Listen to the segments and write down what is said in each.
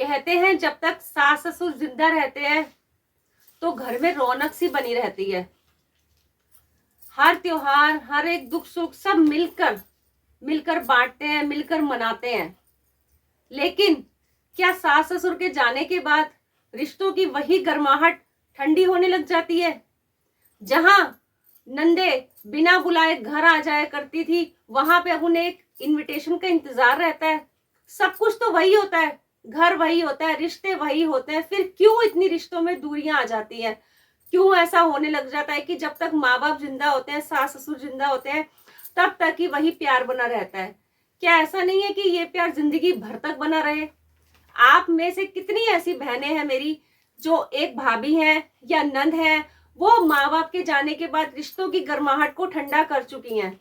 कहते हैं जब तक सास ससुर जिंदा रहते हैं तो घर में रौनक सी बनी रहती है। हर त्योहार, हर एक दुख सुख सब मिलकर मिलकर बांटते हैं, मिलकर मनाते हैं। लेकिन क्या सास ससुर के जाने के बाद रिश्तों की वही गर्माहट ठंडी होने लग जाती है? जहां नंदे बिना बुलाए घर आ जाया करती थी, वहां पे अब उन्हें एक इनविटेशन का इंतजार रहता है। सब कुछ तो वही होता है, घर वही होता है, रिश्ते वही होते हैं, फिर क्यों इतनी रिश्तों में दूरियां आ जाती हैं? क्यों ऐसा होने लग जाता है कि जब तक माँ बाप जिंदा होते हैं, सास ससुर जिंदा होते हैं, तब तक ही वही प्यार बना रहता है? क्या ऐसा नहीं है कि ये प्यार जिंदगी भर तक बना रहे? आप में से कितनी ऐसी बहनें हैं मेरी जो एक भाभी हैं या नंद है, वो माँ बाप के जाने के बाद रिश्तों की गर्माहट को ठंडा कर चुकी हैं,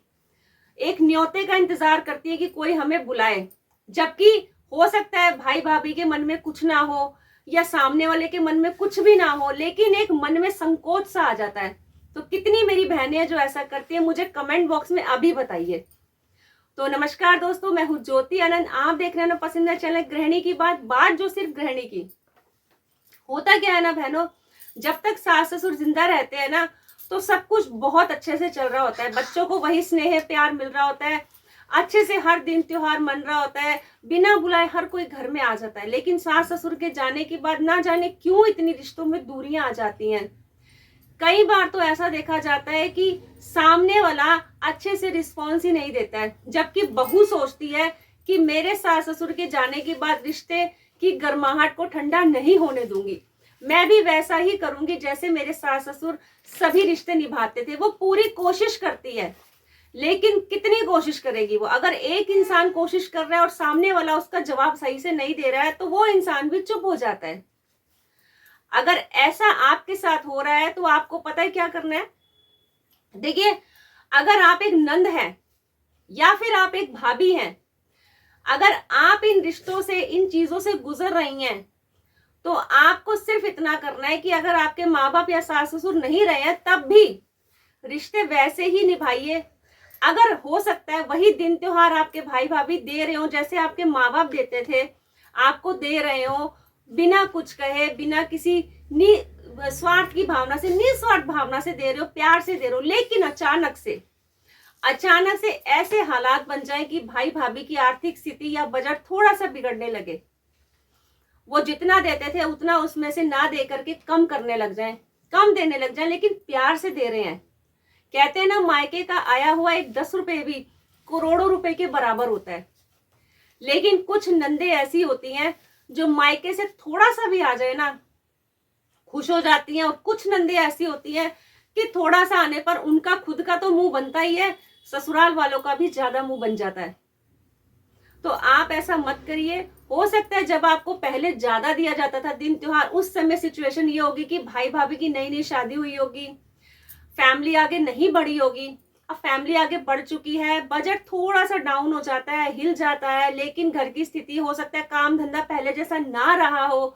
एक न्योते का इंतजार करती है कि कोई हमें बुलाए। जबकि हो सकता है भाई भाभी के मन में कुछ ना हो या सामने वाले के मन में कुछ भी ना हो, लेकिन एक मन में संकोच सा आ जाता है। तो कितनी मेरी बहनें हैं जो ऐसा करती है, मुझे कमेंट बॉक्स में अभी बताइए। तो नमस्कार दोस्तों, मैं हूँ ज्योति आनंद। आप देख रहे हैं ना पसंदीदा चैनल गृहिणी की बात जो सिर्फ गृहिणी की। होता क्या है ना बहनों, जब तक सास ससुर जिंदा रहते हैं ना, तो सब कुछ बहुत अच्छे से चल रहा होता है। बच्चों को वही स्नेह प्यार मिल रहा होता है, अच्छे से हर दिन त्योहार मन रहा होता है, बिना बुलाए हर कोई घर में आ जाता है। लेकिन सास ससुर के जाने के बाद ना जाने क्यों इतनी रिश्तों में दूरियां आ जाती हैं। कई बार तो ऐसा देखा जाता है कि सामने वाला अच्छे से रिस्पॉन्स ही नहीं देता है, जबकि बहू सोचती है कि मेरे सास ससुर के जाने के बाद रिश्ते की गर्माहट को ठंडा नहीं होने दूंगी, मैं भी वैसा ही करूंगी जैसे मेरे सास ससुर सभी रिश्ते निभाते थे। वो पूरी कोशिश करती है, लेकिन कितनी कोशिश करेगी वो? अगर एक इंसान कोशिश कर रहा है और सामने वाला उसका जवाब सही से नहीं दे रहा है, तो वो इंसान भी चुप हो जाता है। अगर ऐसा आपके साथ हो रहा है तो आपको पता है क्या करना है। देखिए, अगर आप एक नंद हैं या फिर आप एक भाभी हैं, अगर आप इन रिश्तों से, इन चीजों से गुजर रही हैं, तो आपको सिर्फ इतना करना है कि अगर आपके माँ बाप या सास ससुर नहीं रहे हैं, तब भी रिश्ते वैसे ही निभाइए। अगर हो सकता है वही दिन त्योहार आपके भाई भाभी दे रहे हो जैसे आपके माँ बाप देते थे, आपको दे रहे हो, बिना कुछ कहे, बिना किसी स्वार्थ की भावना से, निस्वार्थ भावना से दे रहे हो, प्यार से दे रहे हो। लेकिन अचानक से ऐसे हालात बन जाए कि भाई भाभी की आर्थिक स्थिति या बजट थोड़ा सा बिगड़ने लगे, वो जितना देते थे उतना उसमें से ना दे करके कम करने लग जाए, कम देने लग जाए, लेकिन प्यार से दे रहे हैं। कहते हैं ना, मायके का आया हुआ एक 10 रुपए भी करोड़ों रुपए के बराबर होता है। लेकिन कुछ नंदे ऐसी होती हैं जो मायके से थोड़ा सा भी आ जाए ना, खुश हो जाती हैं, और कुछ नंदे ऐसी होती हैं कि थोड़ा सा आने पर उनका खुद का तो मुंह बनता ही है, ससुराल वालों का भी ज्यादा मुंह बन जाता है। तो आप ऐसा मत करिए। हो सकता है जब आपको पहले ज्यादा दिया जाता था दिन त्योहार, उस समय सिचुएशन ये होगी कि भाई भाभी की नई नई शादी हुई होगी, फैमिली आगे नहीं बढ़ी होगी। अब फैमिली आगे बढ़ चुकी है, बजट थोड़ा सा डाउन हो जाता है, हिल जाता है, लेकिन घर की स्थिति, हो सकता है काम धंधा पहले जैसा ना रहा हो,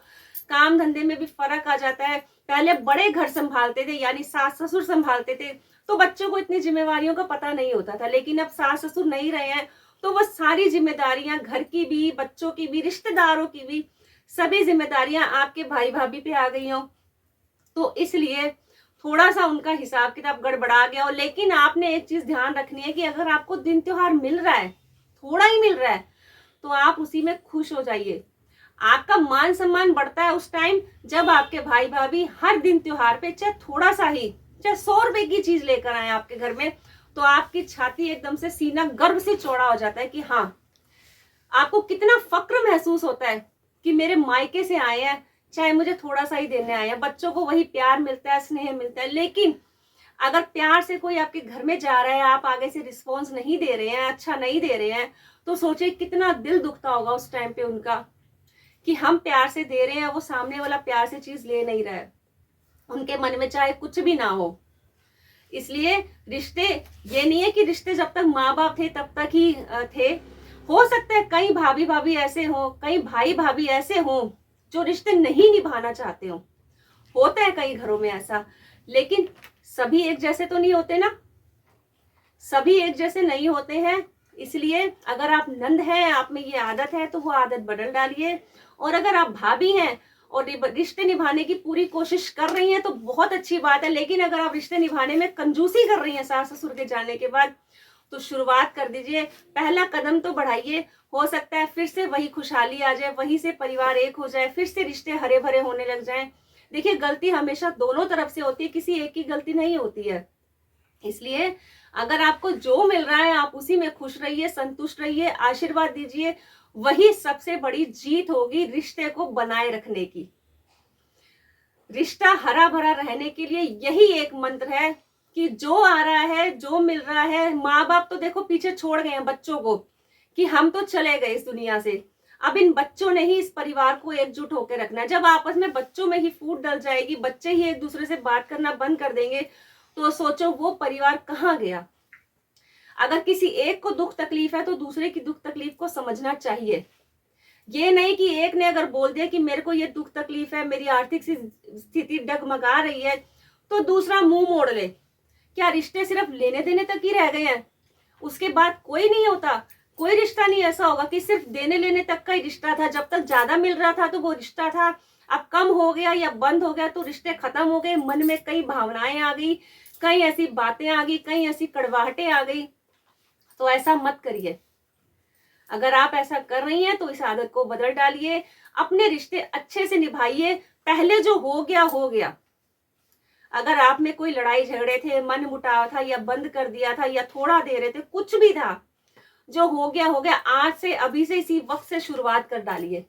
काम धंधे में भी फर्क आ जाता है। पहले बड़े घर संभालते थे, यानी सास ससुर संभालते थे, तो बच्चों को इतनी जिम्मेवारियों का पता नहीं होता था। लेकिन अब सास ससुर नहीं रहे हैं, तो वह सारी जिम्मेदारियां, घर की भी, बच्चों की भी, रिश्तेदारों की भी, सभी जिम्मेदारियां आपके भाई भाभी पे आ गई हो। तो इसलिए थोड़ा सा उनका हिसाब किताब गड़बड़ा गया हो। लेकिन आपने एक चीज ध्यान रखनी है कि अगर आपको दिन त्योहार मिल रहा है, थोड़ा ही मिल रहा है, तो आप उसी में खुश हो जाइए। आपका मान सम्मान बढ़ता है उस टाइम जब आपके भाई भाभी हर दिन त्योहार पे चाहे थोड़ा सा ही, चाहे 100 रुपए की चीज लेकर आए आपके घर में, तो आपकी छाती एकदम से, सीना गर्व से चौड़ा हो जाता है कि हाँ, आपको कितना फक्र महसूस होता है कि मेरे मायके से आए हैं, चाहे मुझे थोड़ा सा ही देने आए हैं। बच्चों को वही प्यार मिलता है, स्नेह मिलता है। लेकिन अगर प्यार से कोई आपके घर में जा रहा है, आप आगे से रिस्पॉन्स नहीं दे रहे हैं, अच्छा नहीं दे रहे हैं, तो सोचिए कितना दिल दुखता होगा उस टाइम पे उनका, कि हम प्यार से दे रहे हैं, वो सामने वाला प्यार से चीज ले नहीं रहा है। उनके मन में चाहे कुछ भी ना हो। इसलिए रिश्ते, ये नहीं है कि रिश्ते जब तक माँ बाप थे तब तक ही थे। हो सकता है कई भाभी भाभी ऐसे हो, कई भाई भाभी ऐसे हो जो रिश्ते नहीं निभाना चाहते हो। होता है कई घरों में ऐसा, लेकिन सभी एक जैसे तो नहीं होते ना, सभी एक जैसे नहीं होते हैं। इसलिए अगर आप नंद हैं, आप में ये आदत है, तो वो आदत बदल डालिए। और अगर आप भाभी हैं और रिश्ते निभाने की पूरी कोशिश कर रही हैं तो बहुत अच्छी बात है, लेकिन अगर आप रिश्ते निभाने में कंजूसी कर रही हैं सास ससुर के जाने के बाद, तो शुरुआत कर दीजिए, पहला कदम तो बढ़ाइए। हो सकता है फिर से वही खुशहाली आ जाए, वहीं से परिवार एक हो जाए, फिर से रिश्ते हरे भरे होने लग जाएं। देखिए, गलती हमेशा दोनों तरफ से होती है, किसी एक की गलती नहीं होती है। इसलिए अगर आपको जो मिल रहा है आप उसी में खुश रहिए, संतुष्ट रहिए, आशीर्वाद दीजिए। वही सबसे बड़ी जीत होगी रिश्ते को बनाए रखने की। रिश्ता हरा भरा रहने के लिए यही एक मंत्र है कि जो आ रहा है, जो मिल रहा है, माँ बाप तो देखो पीछे छोड़ गए हैं बच्चों को कि हम तो चले गए इस दुनिया से। अब इन बच्चों ने ही इस परिवार को एकजुट होकर रखना है। जब आपस में बच्चों में ही फूट डल जाएगी, बच्चे ही एक दूसरे से बात करना बंद कर देंगे, तो सोचो वो परिवार कहाँ गया। अगर किसी एक को दुख तकलीफ है तो दूसरे की दुख तकलीफ को समझना चाहिए। ये नहीं कि एक ने अगर बोल दिया कि मेरे को ये दुख तकलीफ है, मेरी आर्थिक स्थिति डगमगा रही है, तो दूसरा मुंह मोड़ ले। क्या रिश्ते सिर्फ लेने देने तक ही रह गए हैं? उसके बाद कोई नहीं होता? कोई रिश्ता नहीं ऐसा होगा कि सिर्फ देने लेने तक का ही रिश्ता था। जब तक ज्यादा मिल रहा था तो वो रिश्ता था, अब कम हो गया या बंद हो गया तो रिश्ते खत्म हो गए। मन में कई भावनाएं आ गई, कई ऐसी बातें आ गई, कई ऐसी कड़वाहटें आ गई। तो ऐसा मत करिए। अगर आप ऐसा कर रही हैं तो इस आदत को बदल डालिए, अपने रिश्ते अच्छे से निभाइए। पहले जो हो गया हो गया। अगर आप में कोई लड़ाई झगड़े थे, मन मुटाव था, या बंद कर दिया था, या थोड़ा दे रहे थे, कुछ भी था, जो हो गया हो गया। आज से, अभी से, इसी वक्त से शुरुआत कर डालिए।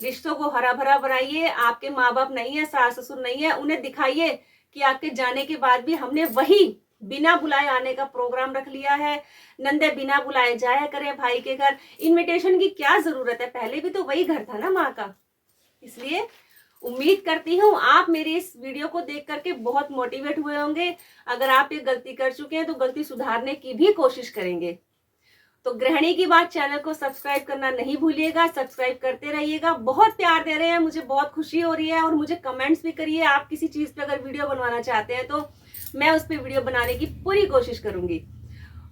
रिश्तों को हरा भरा बनाइए। आपके माँ बाप नहीं है, सास ससुर नहीं है, उन्हें दिखाइए कि आपके जाने के बाद भी हमने वही बिना बुलाए आने का प्रोग्राम रख लिया है। नंदे बिना बुलाए जाया करें भाई के घर। इनविटेशन की क्या जरूरत है? पहले भी तो वही घर था ना माँ का। इसलिए उम्मीद करती हूँ आप मेरी इस वीडियो को देख करके बहुत मोटिवेट हुए होंगे। अगर आप ये गलती कर चुके हैं तो गलती सुधारने की भी कोशिश करेंगे। तो गृहिणी की बात चैनल को सब्सक्राइब करना नहीं भूलिएगा, सब्सक्राइब करते रहिएगा। बहुत प्यार दे रहे हैं, मुझे बहुत खुशी हो रही है। और मुझे कमेंट्स भी करिए, आप किसी चीज पे अगर वीडियो बनवाना चाहते हैं तो मैं उस पर वीडियो बनाने की पूरी कोशिश करूंगी।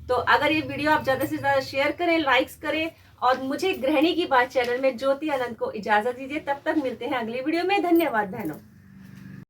तो अगर ये वीडियो आप ज्यादा से ज्यादा शेयर करें, लाइक्स करें, और मुझे गृहिणी की बात चैनल में ज्योति आनंद को इजाजत दीजिए। तब तक मिलते हैं अगली वीडियो में। धन्यवाद बहनों।